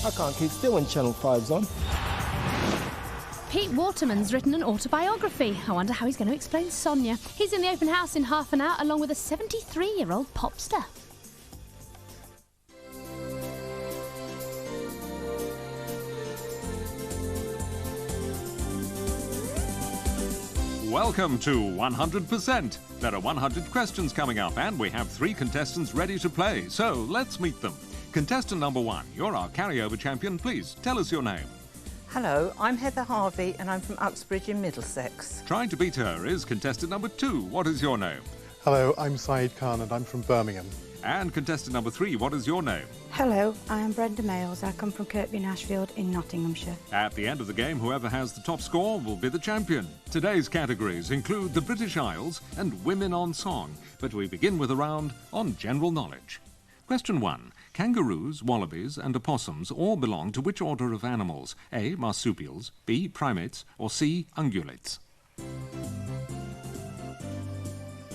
I can't keep still when Channel 5's on. Pete Waterman's written an autobiography. I wonder how he's going to explain Sonia. He's in the open house in half an hour, along with a 73-year-old popster. Welcome to 100%. There are 100 questions coming up, and we have 3 contestants ready to play. So let's meet them. Contestant number 1, you're our carryover champion. Please tell us your name. Hello, I'm Heather Harvey and I'm from Uxbridge in Middlesex. Trying to beat her is contestant number 2. What is your name? Hello, I'm Saeed Khan and I'm from Birmingham. And contestant number 3, what is your name? Hello, I am Brenda Mayles. I come from Kirkby and Ashfield in Nottinghamshire. At the end of the game, whoever has the top score will be the champion. Today's categories include the British Isles and Women on Song. But we begin with a round on general knowledge. Question 1. Kangaroos, wallabies and opossums all belong to which order of animals? A. Marsupials, B. Primates, or C. Ungulates?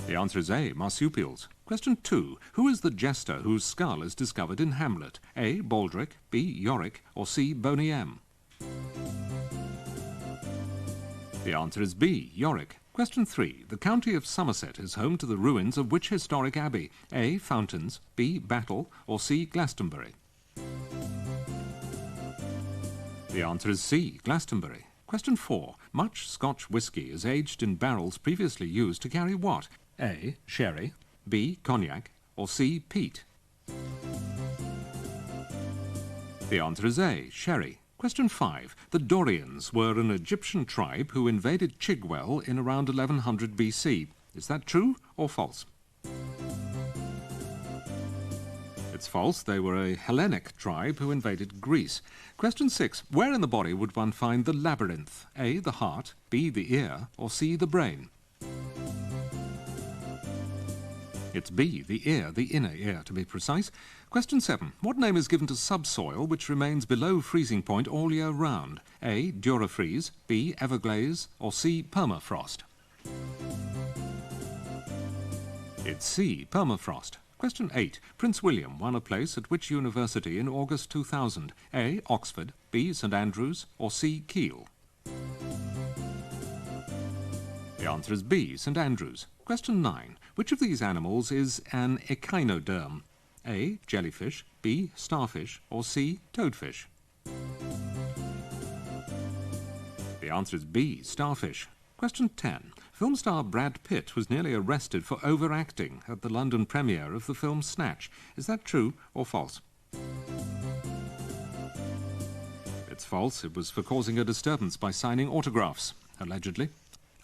The answer is A. Marsupials. Question 2. Who is the jester whose skull is discovered in Hamlet? A. Baldric, B. Yorick, or C. Boney M? The answer is B. Yorick. Question 3. The county of Somerset is home to the ruins of which historic abbey? A. Fountains, B. Battle, or C. Glastonbury? The answer is C. Glastonbury. Question 4. Much Scotch whisky is aged in barrels previously used to carry what? A. Sherry, B. Cognac, or C. Peat? The answer is A. Sherry. Question 5. The Dorians were an Egyptian tribe who invaded Chigwell in around 1100 BC. Is that true or false? It's false. They were a Hellenic tribe who invaded Greece. Question 6. Where in the body would one find the labyrinth? A. The heart, B. The ear, or C. The brain? It's B, the ear, the inner ear to be precise. Question 7. What name is given to subsoil which remains below freezing point all year round? A. Durafreeze, B. Everglaze, or C. Permafrost? It's C. Permafrost. Question 8. Prince William won a place at which university in August 2000? A. Oxford, B. St Andrews, or C. Keele? The answer is B. St Andrews. Question 9. Which of these animals is an echinoderm? A. Jellyfish, B. Starfish, or C. Toadfish? The answer is B. Starfish. Question 10. Film star Brad Pitt was nearly arrested for overacting at the London premiere of the film Snatch. Is that true or false? It's false. It was for causing a disturbance by signing autographs, allegedly.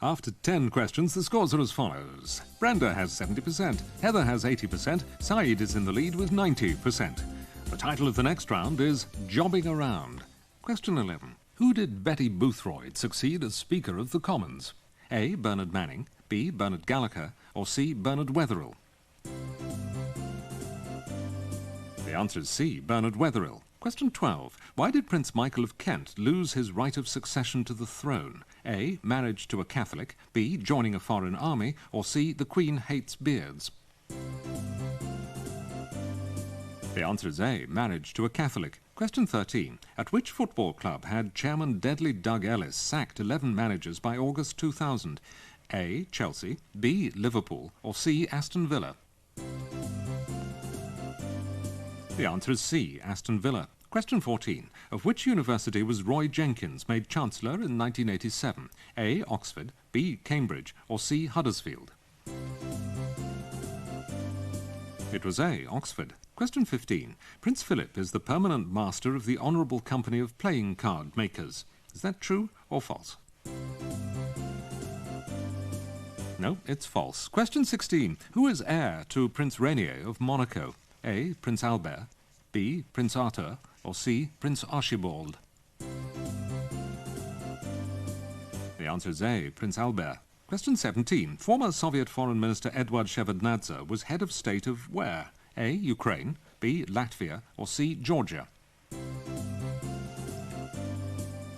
After 10 questions, the scores are as follows. Brenda has 70%, Heather has 80%, Saeed is in the lead with 90%. The title of the next round is Jobbing Around. Question 11. Who did Betty Boothroyd succeed as Speaker of the Commons? A. Bernard Manning, B. Bernard Gallagher, or C. Bernard Wetherill? The answer is C. Bernard Wetherill. Question 12. Why did Prince Michael of Kent lose his right of succession to the throne? A. Marriage to a Catholic, B. Joining a foreign army, or C. The Queen hates beards? The answer is A. Marriage to a Catholic. Question 13. At which football club had Chairman Deadly Doug Ellis sacked 11 managers by August 2000? A. Chelsea, B. Liverpool, or C. Aston Villa? The answer is C. Aston Villa. Question 14. Of which university was Roy Jenkins made Chancellor in 1987? A. Oxford, B. Cambridge, or C. Huddersfield? It was A. Oxford. Question 15. Prince Philip is the permanent master of the Honourable Company of Playing Card Makers. Is that true or false? No, it's false. Question 16. Who is heir to Prince Rainier of Monaco? A. Prince Albert, B. Prince Arthur, or C. Prince Archibald? The answer is A. Prince Albert. Question 17. Former Soviet Foreign Minister Eduard Shevardnadze was head of state of where? A. Ukraine, B. Latvia, or C. Georgia?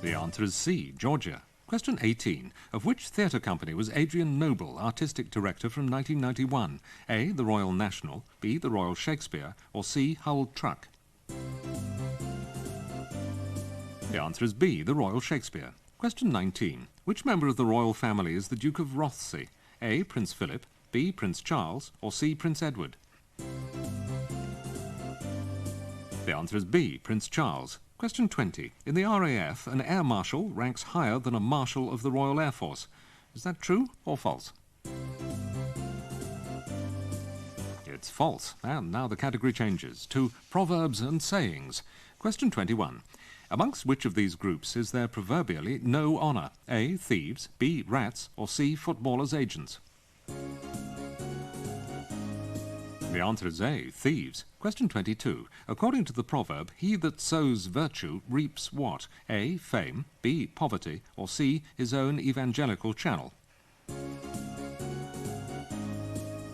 The answer is C. Georgia. Question 18. Of which theatre company was Adrian Noble artistic director from 1991? A. The Royal National, B. The Royal Shakespeare, or C. Hull Truck? The answer is B, the Royal Shakespeare. Question 19. Which member of the royal family is the Duke of Rothesay? A, Prince Philip, B, Prince Charles, or C, Prince Edward? The answer is B, Prince Charles. Question 20. In the RAF, an air marshal ranks higher than a marshal of the Royal Air Force. Is that true or false? It's false. And now the category changes to proverbs and sayings. Question 21. Amongst which of these groups is there proverbially no honour? A, thieves, B, rats, or C, footballers' agents? The answer is A, thieves. Question 22. According to the proverb, he that sows virtue reaps what? A, fame, B, poverty, or C, his own evangelical channel?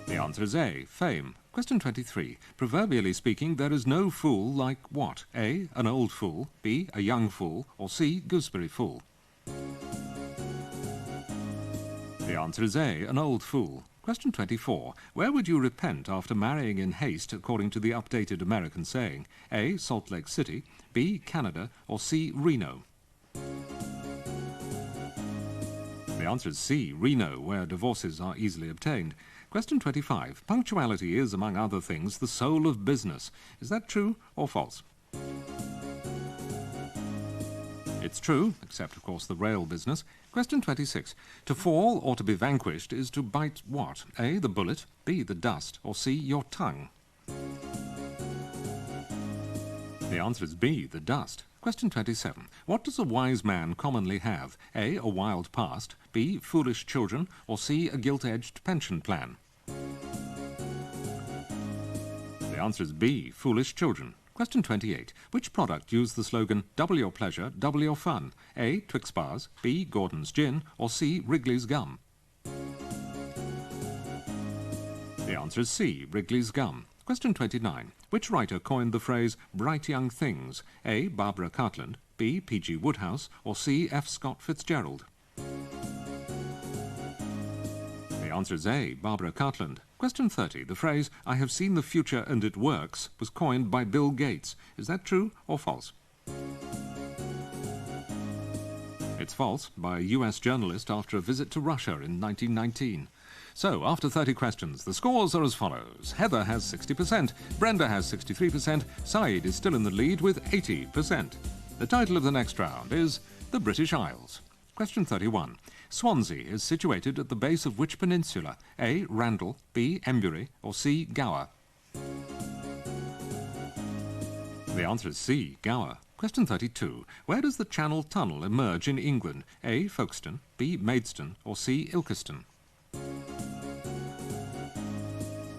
The answer is A, fame. Question 23. Proverbially speaking, there is no fool like what? A, an old fool, B, a young fool, or C, gooseberry fool? The answer is A, an old fool. Question 24. Where would you repent after marrying in haste according to the updated American saying? A, Salt Lake City, B, Canada, or C, Reno? The answer is C, Reno, where divorces are easily obtained. Question 25. Punctuality is, among other things, the soul of business. Is that true or false? It's true, except, of course, the rail business. Question 26. To fall or to be vanquished is to bite what? A, the bullet, B, the dust, or C, your tongue? The answer is B, the dust. Question 27. What does a wise man commonly have? A, a wild past, B, foolish children, or C, a gilt-edged pension plan? The answer is B, foolish children. Question 28. Which product used the slogan, double your pleasure, double your fun? A, Twix bars, B, Gordon's gin, or C, Wrigley's gum? The answer is C, Wrigley's gum. Question 29. Which writer coined the phrase bright young things? A, Barbara Cartland, B, P.G. Wodehouse, or C, F. Scott Fitzgerald? The answer is A, Barbara Cartland. Question 30. The phrase, I have seen the future and it works, was coined by Bill Gates. Is that true or false? It's false, by a US journalist after a visit to Russia in 1919. So, after 30 questions, the scores are as follows. Heather has 60%, Brenda has 63%, Saeed is still in the lead with 80%. The title of the next round is The British Isles. Question 31. Swansea is situated at the base of which peninsula? A, Randall, B, Embury, or C, Gower? The answer is C, Gower. Question 32. Where does the Channel Tunnel emerge in England? A, Folkestone, B, Maidstone, or C, Ilkeston?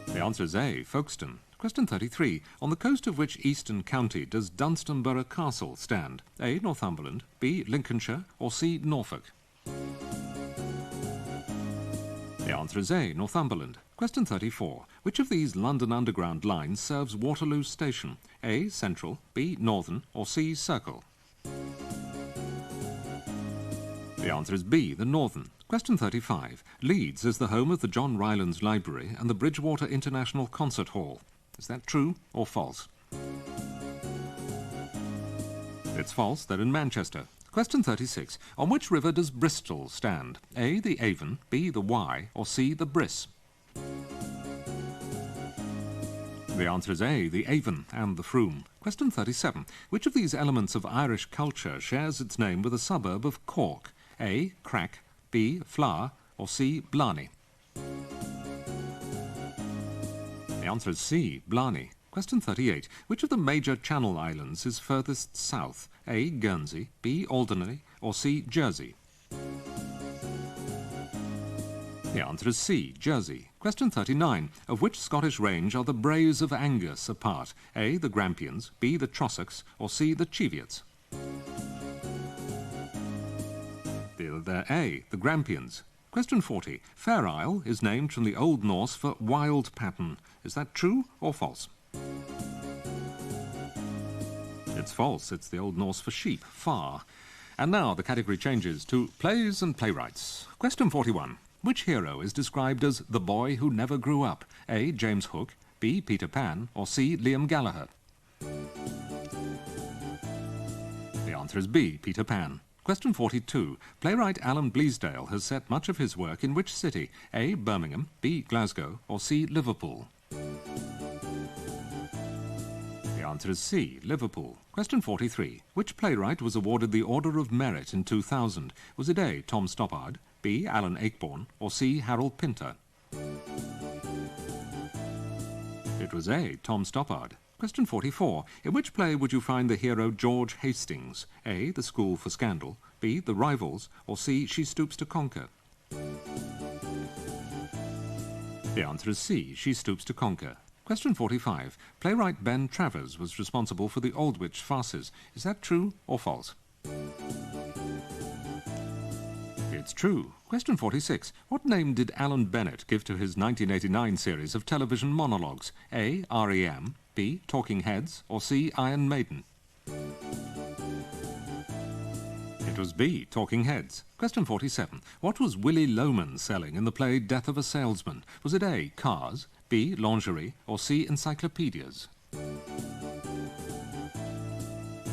The answer is A, Folkestone. Question 33. On the coast of which eastern county does Dunstanburgh Castle stand? A, Northumberland, B, Lincolnshire, or C, Norfolk? The answer is A, Northumberland. Question 34. Which of these London Underground lines serves Waterloo Station? A, Central, B, Northern, or C, Circle? The answer is B, the Northern. Question 35. Leeds is the home of the John Rylands Library and the Bridgewater International Concert Hall. Is that true or false? It's false. They're in Manchester. Question 36. On which river does Bristol stand? A, the Avon, B, the Wye, or C, the Briss? The answer is A, the Avon and the Froom. Question 37. Which of these elements of Irish culture shares its name with a suburb of Cork? A, Crack, B, Flower, or C, Blarney? The answer is C, Blarney. Question 38. Which of the major Channel Islands is furthest south? A, Guernsey, B, Alderney, or C, Jersey? The answer is C, Jersey. Question 39. Of which Scottish range are the Braes of Angus a part? A, the Grampians, B, the Trossachs, or C, the Cheviots? They're A, the Grampians. Question 40. Fair Isle is named from the Old Norse for wild pattern. Is that true or false? It's false. It's the Old Norse for sheep, far. And now the category changes to plays and playwrights. Question 41. Which hero is described as the boy who never grew up? A, James Hook, B, Peter Pan, or C, Liam Gallagher? The answer is B, Peter Pan. Question 42. Playwright Alan Bleasdale has set much of his work in which city? A, Birmingham, B, Glasgow, or C, Liverpool? The answer is C, Liverpool. Question 43. Which playwright was awarded the Order of Merit in 2000? Was it A, Tom Stoppard, B, Alan Ayckbourn, or C, Harold Pinter? It was A, Tom Stoppard. Question 44. In which play would you find the hero George Hastings? A, The School for Scandal, B, The Rivals, or C, She Stoops to Conquer? The answer is C, She Stoops to Conquer. Question 45. Playwright Ben Travers was responsible for the Aldwych farces. Is that true or false? It's true. Question 46. What name did Alan Bennett give to his 1989 series of television monologues? A, R.E.M., B, Talking Heads, or C, Iron Maiden? It was B, Talking Heads. Question 47. What was Willy Loman selling in the play Death of a Salesman? Was it A, cars, B, lingerie, or C, encyclopedias?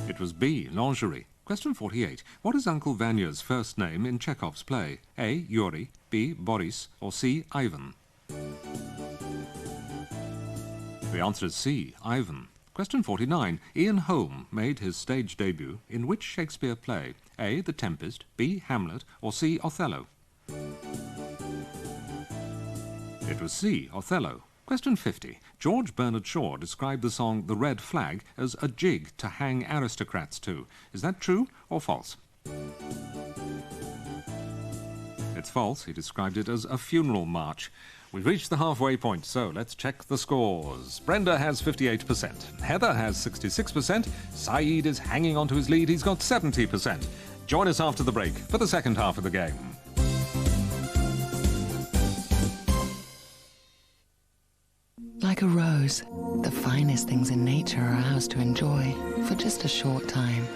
It was B, lingerie. Question 48. What is Uncle Vanya's first name in Chekhov's play? A, Yuri, B, Boris, or C, Ivan? The answer is C, Ivan. Question 49. Ian Holm made his stage debut in which Shakespeare play? A, The Tempest, B, Hamlet, or C, Othello? It was C, Othello. Question 50. George Bernard Shaw described the song The Red Flag as a jig to hang aristocrats to. Is that true or false? It's false. He described it as a funeral march. We've reached the halfway point, so let's check the scores. Brenda has 58%. Heather has 66%. Saeed is hanging on to his lead. He's got 70%. Join us after the break for the second half of the game. Like a rose, the finest things in nature are ours to enjoy for just a short time.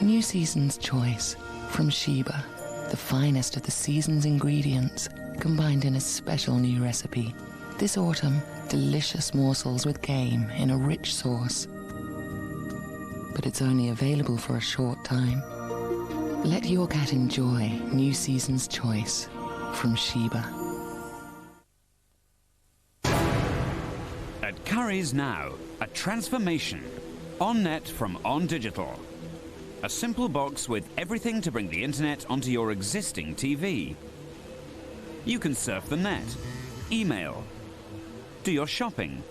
New Season's Choice from Sheba, the finest of the season's ingredients, combined in a special new recipe. This autumn, delicious morsels with game in a rich sauce. But it's only available for a short time. Let your cat enjoy New Season's Choice from Sheba. At Currys Now, a transformation. On-net from On Digital. A simple box with everything to bring the internet onto your existing TV. You can surf the net, email, do your shopping,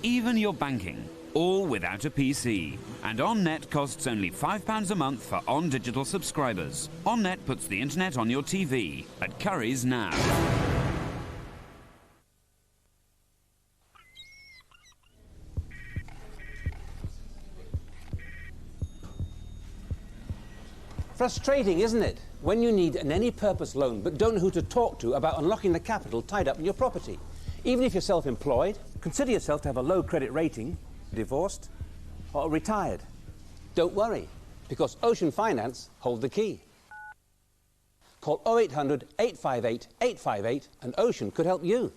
even your banking, all without a PC. And On-net costs only £5 a month for On Digital subscribers. On-net puts the internet on your TV. At Currys Now. Frustrating, isn't it? When you need an any-purpose loan but don't know who to talk to about unlocking the capital tied up in your property. Even if you're self-employed, consider yourself to have a low credit rating, divorced, or retired. Don't worry, because Ocean Finance hold the key. Call 0800 858 858 and Ocean could help you.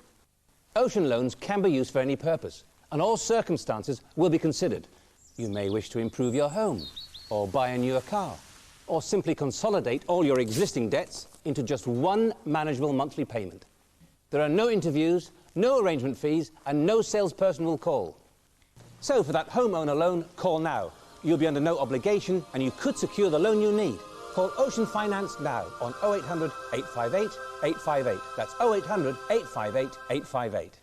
Ocean loans can be used for any purpose, and all circumstances will be considered. You may wish to improve your home, or buy a newer car, or simply consolidate all your existing debts into just one manageable monthly payment. There are no interviews, no arrangement fees, and no salesperson will call. So for that homeowner loan, call now. You'll be under no obligation, and you could secure the loan you need. Call Ocean Finance now on 0800 858 858. That's 0800 858 858.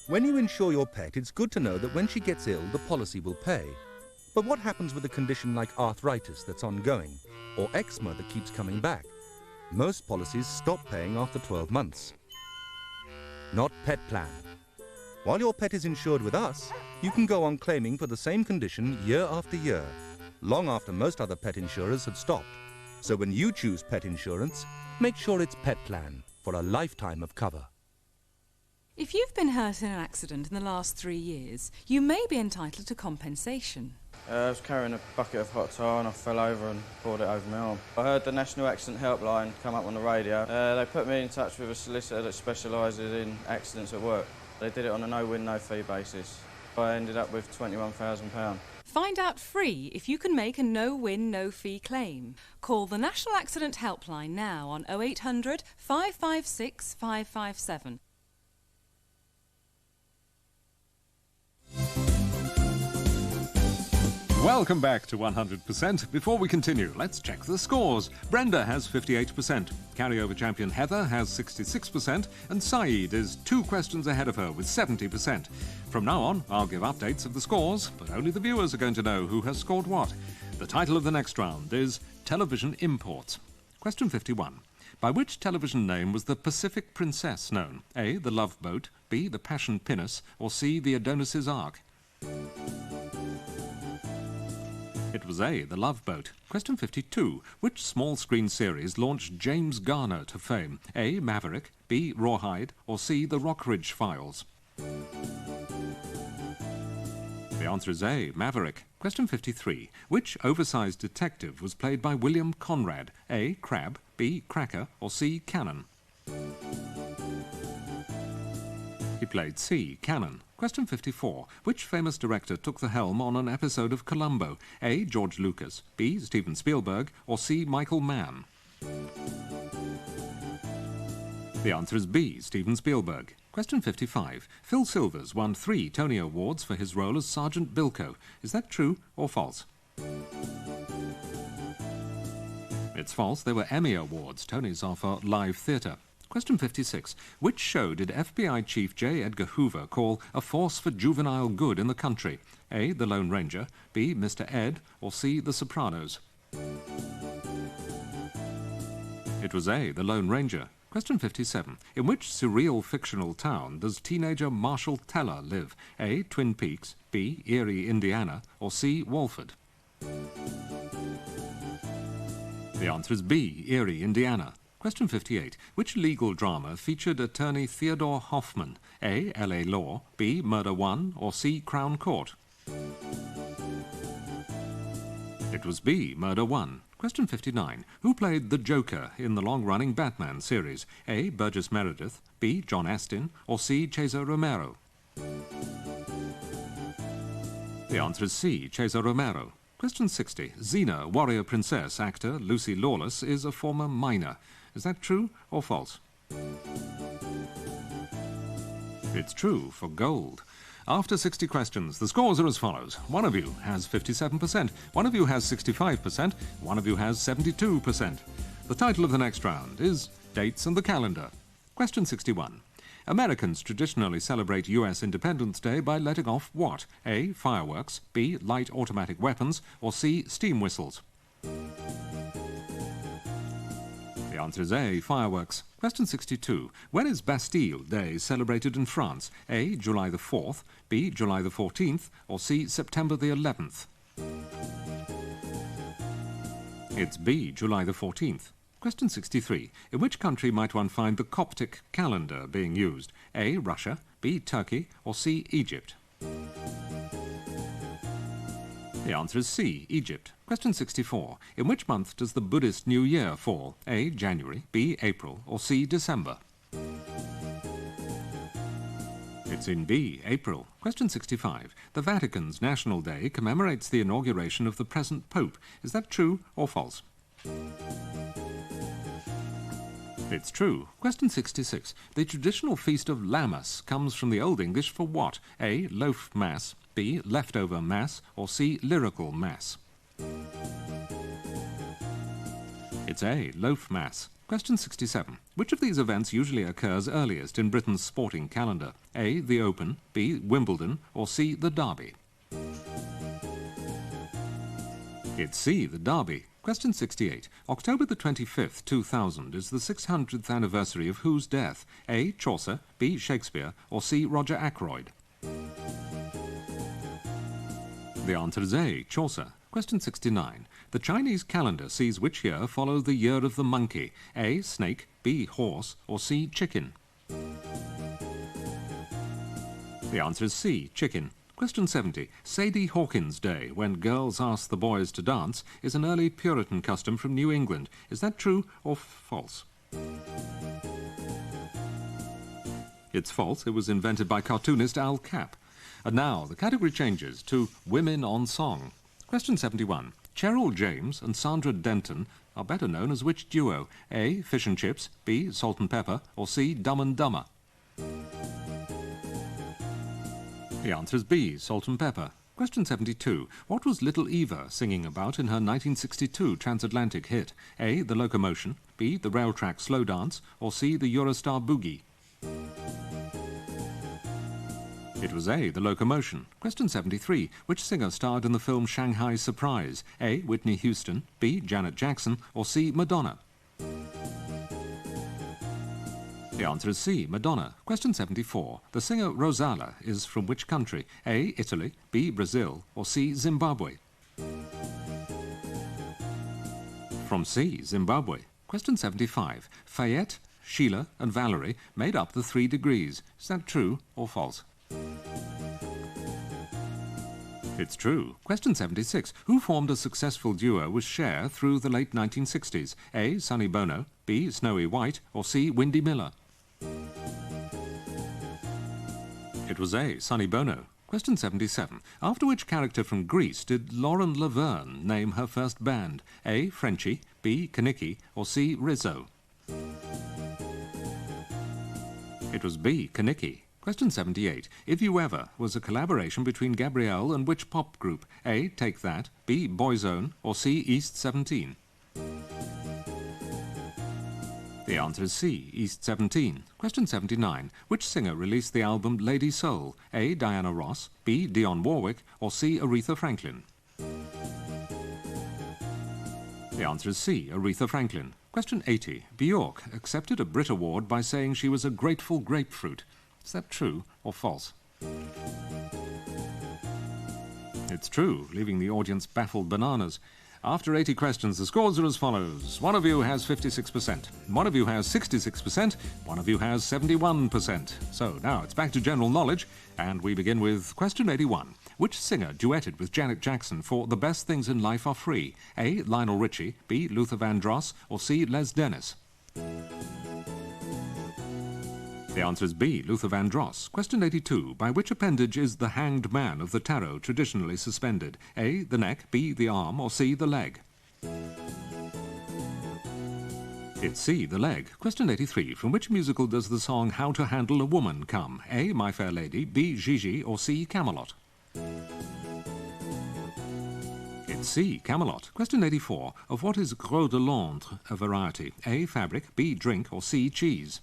When you insure your pet, it's good to know that when she gets ill, the policy will pay. But what happens with a condition like arthritis that's ongoing, or eczema that keeps coming back? Most policies stop paying after 12 months. Not Pet Plan. While your pet is insured with us, you can go on claiming for the same condition year after year, long after most other pet insurers have stopped. So when you choose pet insurance, make sure it's Pet Plan for a lifetime of cover. If you've been hurt in an accident in the last 3 years, you may be entitled to compensation. I was carrying a bucket of hot tar and I fell over and poured it over my arm. I heard the National Accident Helpline come up on the radio. They put me in touch with a solicitor that specialises in accidents at work. They did it on a no-win, no-fee basis. I ended up with £21,000. Find out free if you can make a no-win, no-fee claim. Call the National Accident Helpline now on 0800 556 557. Welcome back to 100%. Before we continue, let's check the scores. Brenda has 58%, carryover champion Heather has 66%, and Saeed is 2 questions ahead of her with 70%. From now on, I'll give updates of the scores, but only the viewers are going to know who has scored what. The title of the next round is Television Imports. Question 51. By which television name was the Pacific Princess known? A. The Love Boat, B. The Passion Pinnace, or C. The Adonis's Ark? It was A. The Love Boat. Question 52. Which small screen series launched James Garner to fame? A. Maverick, B. Rawhide, or C. The Rockridge Files? The answer is A. Maverick. Question 53. Which oversized detective was played by William Conrad? A. Crab, B. Cracker, or C. Cannon? He played C. Cannon. Question 54. Which famous director took the helm on an episode of Columbo? A. George Lucas, B. Steven Spielberg, or C. Michael Mann? The answer is B. Steven Spielberg. Question 55. Phil Silvers won 3 Tony Awards for his role as Sergeant Bilko. Is that true or false? It's false. They were Emmy Awards. Tonys are for live theatre. Question 56. Which show did FBI Chief J. Edgar Hoover call a force for juvenile good in the country? A. The Lone Ranger, B. Mr. Ed, or C. The Sopranos? It was A. The Lone Ranger. Question 57. In which surreal fictional town does teenager Marshall Teller live? A. Twin Peaks, B. Erie, Indiana, or C. Walford? The answer is B. Erie, Indiana. Question 58. Which legal drama featured attorney Theodore Hoffman? A. L.A. Law, B. Murder One, or C. Crown Court? It was B. Murder One. Question 59. Who played the Joker in the long-running Batman series? A. Burgess Meredith, B. John Astin, or C. Cesar Romero? The answer is C. Cesar Romero. Question 60. Xena, warrior princess actor Lucy Lawless is a former miner. Is that true or false? It's true for gold. After 60 questions, the scores are as follows. One of you has 57%, one of you has 65%, one of you has 72%. The title of the next round is Dates and the Calendar. Question 61. Americans traditionally celebrate U.S. Independence Day by letting off what? A. Fireworks, B. Light automatic weapons, or C. Steam whistles? The answer is A. Fireworks. Question 62. When is Bastille Day celebrated in France? A. July the 4th, B. July the 14th, or C. September the 11th? It's B. July the 14th. Question 63. In which country might one find the Coptic calendar being used? A. Russia, B. Turkey, or C. Egypt? The answer is C. Egypt. Question 64. In which month does the Buddhist New Year fall? A. January, B. April, or C. December? It's in B. April. Question 65. The Vatican's National Day commemorates the inauguration of the present Pope. Is that true or false? It's true. Question 66. The traditional feast of Lammas comes from the Old English for what? A. Loaf Mass, B. Leftover Mass, or C. Lyrical Mass? It's A. Loaf Mass. Question 67. Which of these events usually occurs earliest in Britain's sporting calendar? A. The Open, B. Wimbledon, or C. The Derby? It's C. The Derby. Question 68. October the 25th, 2000 is the 600th anniversary of whose death? A. Chaucer, B. Shakespeare, or C. Roger Ackroyd? The answer is A. Chaucer. Question 69. The Chinese calendar sees which year follow the year of the monkey? A. Snake, B. Horse, or C. Chicken? The answer is C. Chicken. Question 70. Sadie Hawkins Day, when girls ask the boys to dance, is an early Puritan custom from New England. Is that true or false? It's false. It was invented by cartoonist Al Capp. And now the category changes to Women on Song. Question 71. Cheryl James and Sandra Denton are better known as which duo? A. Fish and Chips, B. Salt and Pepper, or C. Dumb and Dumber? The answer is B. Salt and Pepper. Question 72. What was Little Eva singing about in her 1962 transatlantic hit? A. The Locomotion, B. The Rail Track Slow Dance, or C. The Eurostar Boogie? It was A. The Locomotion. Question 73. Which singer starred in the film Shanghai Surprise? A. Whitney Houston, B. Janet Jackson, or C. Madonna? The answer is C. Madonna. Question 74. The singer Rosala is from which country? A. Italy, B. Brazil, or C. Zimbabwe? From C. Zimbabwe. Question 75. Fayette, Sheila and Valerie made up the 3 degrees. Is that true or false? It's true. Question 76. Who formed a successful duo with Cher through the late 1960s? A. Sonny Bono, B. Snowy White, or C. Windy Miller? It was A. Sonny Bono. Question 77. After which character from Greece did Lauren Laverne name her first band? A. Frenchie, B. Kaniki, or C. Rizzo? It was B. Kaniki. Question 78. If You Ever was a collaboration between Gabrielle and which pop group? A. Take That, B. Boyzone, or C. East 17? The answer is C. East 17. Question 79. Which singer released the album Lady Soul? A. Diana Ross, B. Dionne Warwick, or C. Aretha Franklin? The answer is C. Aretha Franklin. Question 80. Bjork accepted a Brit Award by saying she was a grateful grapefruit. Is that true or false? It's true, leaving the audience baffled bananas. After 80 questions, the scores are as follows. One of you has 56%, one of you has 66%, one of you has 71%. So now it's back to general knowledge, and we begin with question 81. Which singer duetted with Janet Jackson for The Best Things in Life Are Free? A. Lionel Richie, B. Luther Vandross, or C. Les Dennis? The answer is B. Luther Vandross. Question 82. By which appendage is the hanged man of the tarot traditionally suspended? A. The neck, B. The arm, or C. The leg? It's C. The leg. Question 83. From which musical does the song How to Handle a Woman come? A. My Fair Lady, B. Gigi, or C. Camelot? It's C. Camelot. Question 84. Of what is Gros de Londres a variety? A. Fabric, B. Drink, or C. Cheese?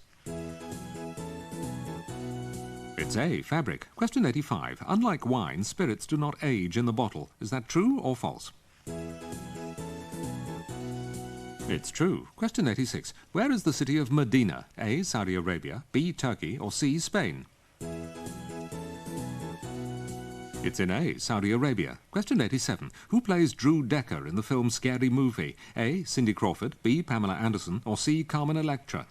It's A. Fabric. Question 85. Unlike wine, spirits do not age in the bottle. Is that true or false? It's true. Question 86. Where is the city of Medina? A. Saudi Arabia, B. Turkey, or C. Spain? It's in A. Saudi Arabia. Question 87. Who plays Drew Decker in the film Scary Movie? A. Cindy Crawford, B. Pamela Anderson, or C. Carmen Electra?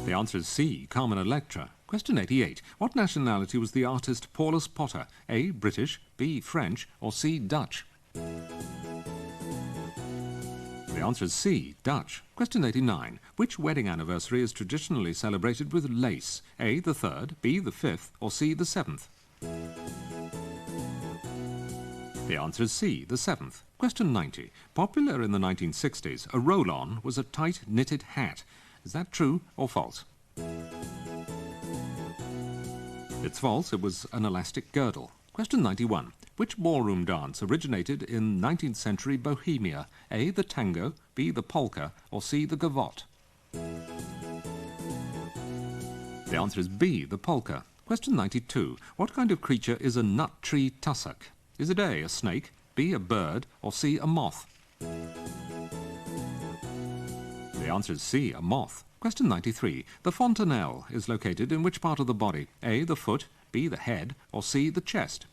The answer is C. Carmen Electra. Question 88. What nationality was the artist Paulus Potter? A. British, B. French, or C. Dutch? The answer is C. Dutch. Question 89. Which wedding anniversary is traditionally celebrated with lace? A. the 3rd, B. the 5th, or C. the 7th? The answer is C. the 7th. Question 90. Popular in the 1960s, a roll-on was a tight knitted hat. Is that true or false? It's false. It was an elastic girdle. Question 91. Which ballroom dance originated in 19th century Bohemia? A. the tango, B. the polka, or C. the gavotte? The answer is B. the polka. Question 92. What kind of creature is a nut tree tussock? Is it A. a snake, B. a bird, or C. a moth? The answer is C. a moth. Question 93. The fontanelle is located in which part of the body? A. the foot, B. the head, or C. the chest?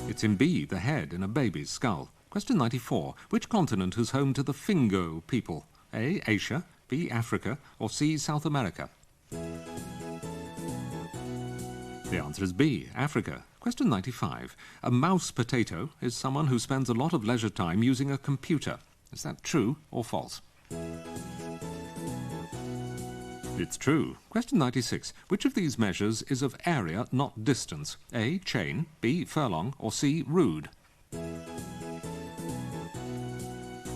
It's in B. the head in a baby's skull. Question 94. Which continent is home to the Fingo people? A. Asia, B. Africa, or C. South America? The answer is B. Africa. Question 95. A mouse potato is someone who spends a lot of leisure time using a computer. Is that true or false? It's true. Question 96. Which of these measures is of area, not distance? A, chain, B, furlong, or C, rood?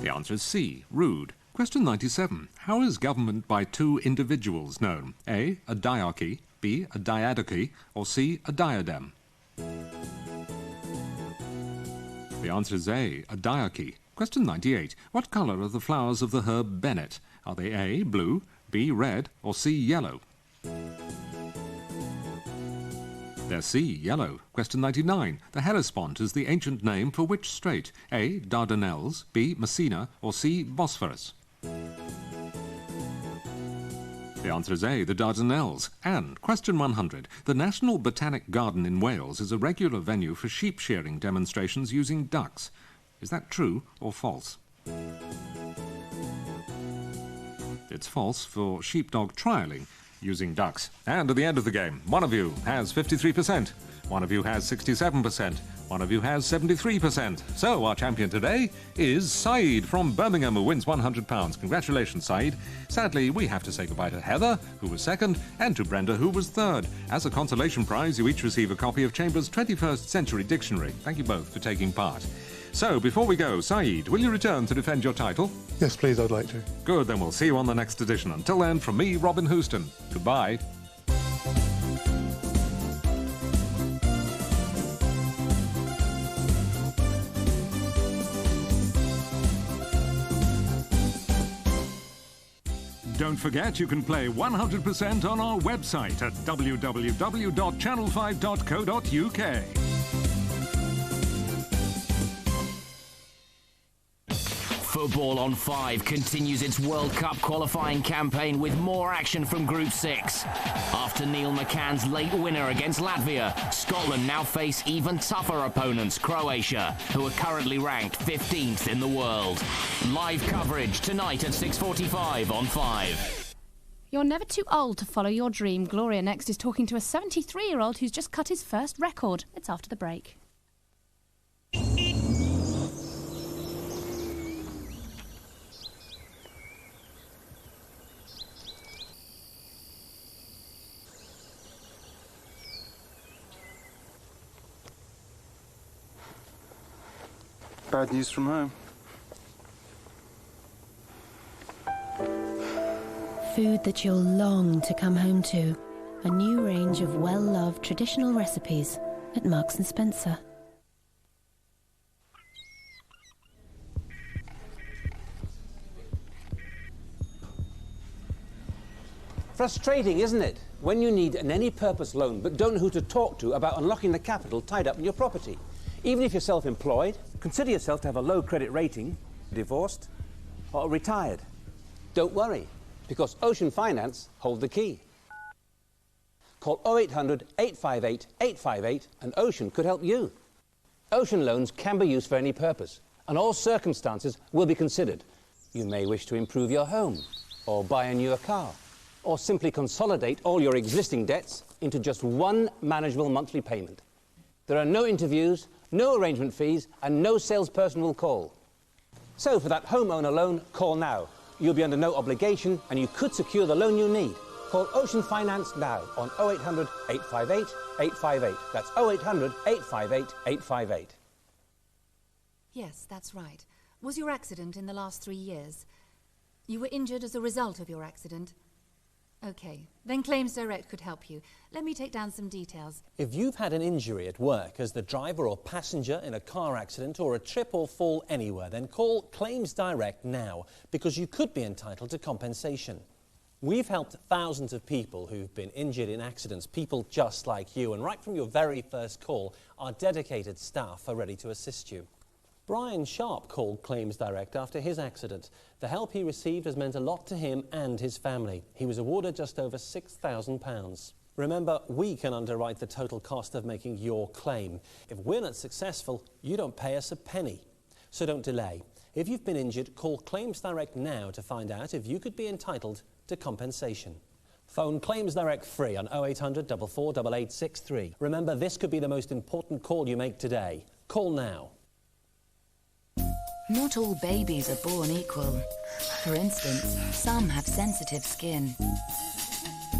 The answer is C, rood. Question 97. How is government by two individuals known? A, a diarchy, B, a diadochi, or C, a diadem? The answer is A, a diarchy. Question 98. What colour are the flowers of the herb bennet? Are they A, blue, B, red, or C, yellow? They're C, yellow. Question 99. The Hellespont is the ancient name for which strait? A, Dardanelles, B, Messina, or C, Bosphorus? The answer is A, the Dardanelles. And question 100. The National Botanic Garden in Wales is a regular venue for sheep shearing demonstrations using ducks. Is that true or false? It's false for sheepdog trialling using ducks. And at the end of the game, one of you has 53%, one of you has 67%, one of you has 73%. So our champion today is Saeed from Birmingham, who wins £100. Congratulations, Saeed. Sadly, we have to say goodbye to Heather, who was second, and to Brenda, who was third. As a consolation prize, you each receive a copy of Chambers' 21st Century Dictionary. Thank you both for taking part. So, before we go, Saeed, will you return to defend your title? Yes, please, I'd like to. Good, then we'll see you on the next edition. Until then, from me, Robin Houston. Goodbye. Don't forget you can play 100% on our website at www.channel5.co.uk. Football on 5 continues its World Cup qualifying campaign with more action from Group 6. After Neil McCann's late winner against Latvia, Scotland now face even tougher opponents, Croatia, who are currently ranked 15th in the world. Live coverage tonight at 6:45 on 5. You're never too old to follow your dream. Gloria next is talking to a 73-year-old who's just cut his first record. It's after the break. Bad news from home. Food that you'll long to come home to. A new range of well-loved traditional recipes at Marks & Spencer. Frustrating, isn't it? When you need an any-purpose loan but don't know who to talk to about unlocking the capital tied up in your property. Even if you're self-employed, consider yourself to have a low credit rating, divorced, or retired. Don't worry, because Ocean Finance hold the key. Call 0800 858 858 and Ocean could help you. Ocean loans can be used for any purpose, and all circumstances will be considered. You may wish to improve your home, or buy a newer car, or simply consolidate all your existing debts into just one manageable monthly payment. There are no interviews, no arrangement fees, and no salesperson will call. So for that homeowner loan, call now. You'll be under no obligation, and you could secure the loan you need. Call Ocean Finance now on 0800 858 858. That's 0800 858 858. Yes, that's right. Was your accident in the last 3 years? You were injured as a result of your accident? OK, then Claims Direct could help you. Let me take down some details. If you've had an injury at work as the driver or passenger in a car accident or a trip or fall anywhere, then call Claims Direct now, because you could be entitled to compensation. We've helped thousands of people who've been injured in accidents, people just like you, and right from your very first call, our dedicated staff are ready to assist you. Brian Sharp called Claims Direct after his accident. The help he received has meant a lot to him and his family. He was awarded just over £6,000. Remember, we can underwrite the total cost of making your claim. If we're not successful, you don't pay us a penny. So don't delay. If you've been injured, call Claims Direct now to find out if you could be entitled to compensation. Phone Claims Direct free on 0800 44 8863. Remember, this could be the most important call you make today. Call now. Not all babies are born equal. For instance, some have sensitive skin.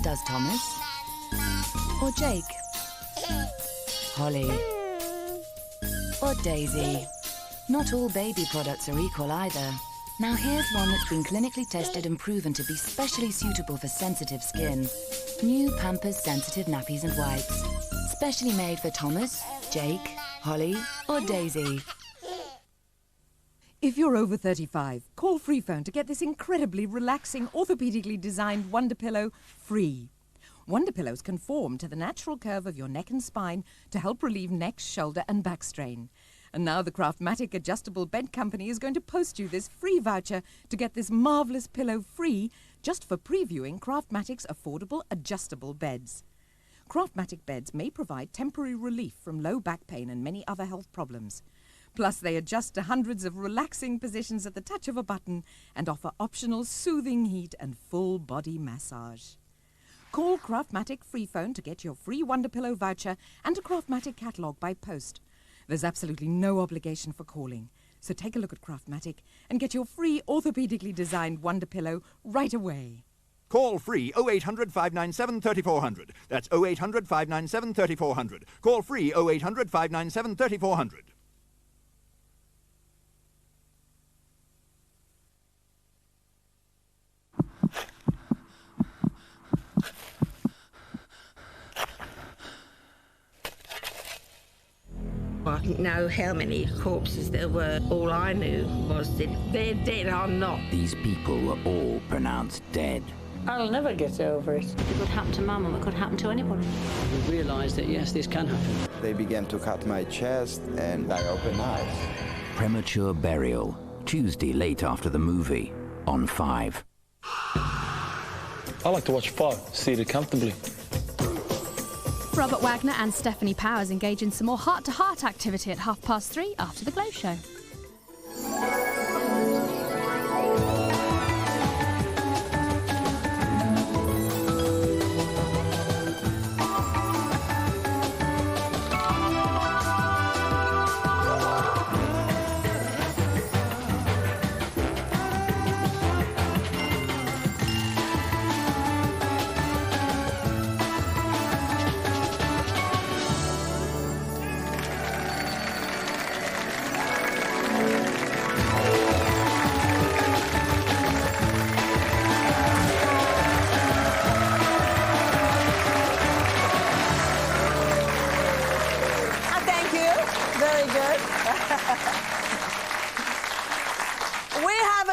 Does Thomas? Or Jake? Holly? Or Daisy? Not all baby products are equal either. Now here's one that's been clinically tested and proven to be specially suitable for sensitive skin. New Pampers Sensitive Nappies and Wipes. Specially made for Thomas, Jake, Holly or Daisy. If you're over 35, call Freephone to get this incredibly relaxing, orthopedically designed Wonder Pillow free. Wonder Pillows conform to the natural curve of your neck and spine to help relieve neck, shoulder and back strain. And now the Craftmatic Adjustable Bed Company is going to post you this free voucher to get this marvellous pillow free just for previewing Craftmatic's affordable adjustable beds. Craftmatic beds may provide temporary relief from low back pain and many other health problems. Plus, they adjust to hundreds of relaxing positions at the touch of a button and offer optional soothing heat and full body massage. Call Craftmatic Freephone to get your free Wonder Pillow voucher and a Craftmatic catalogue by post. There's absolutely no obligation for calling, so take a look at Craftmatic and get your free orthopedically designed Wonder Pillow right away. Call free 0800 597 3400. That's 0800 597 3400. Call free 0800 597 3400. I didn't know how many corpses there were. All I knew was that they're dead or not. These people were all pronounced dead. I'll never get over it. It could happen to Mum and it could happen to anybody. We realised that, yes, this can happen. They began to cut my chest and I opened eyes. Premature burial. Tuesday late after the movie. On 5. I like to watch 5, seated comfortably. Robert Wagner and Stephanie Powers engage in some more heart-to-heart activity at 3:30 after the Glow Show.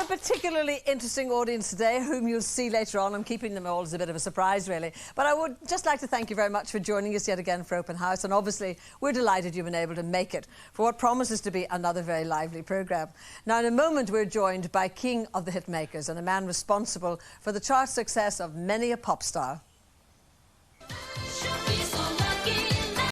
Particularly interesting audience today, whom you'll see later on. I'm keeping them all as a bit of a surprise, really. But I would just like to thank you very much for joining us yet again for Open House. And obviously, we're delighted you've been able to make it for what promises to be another very lively programme. Now, in a moment, we're joined by King of the Hitmakers and a man responsible for the chart success of many a pop star.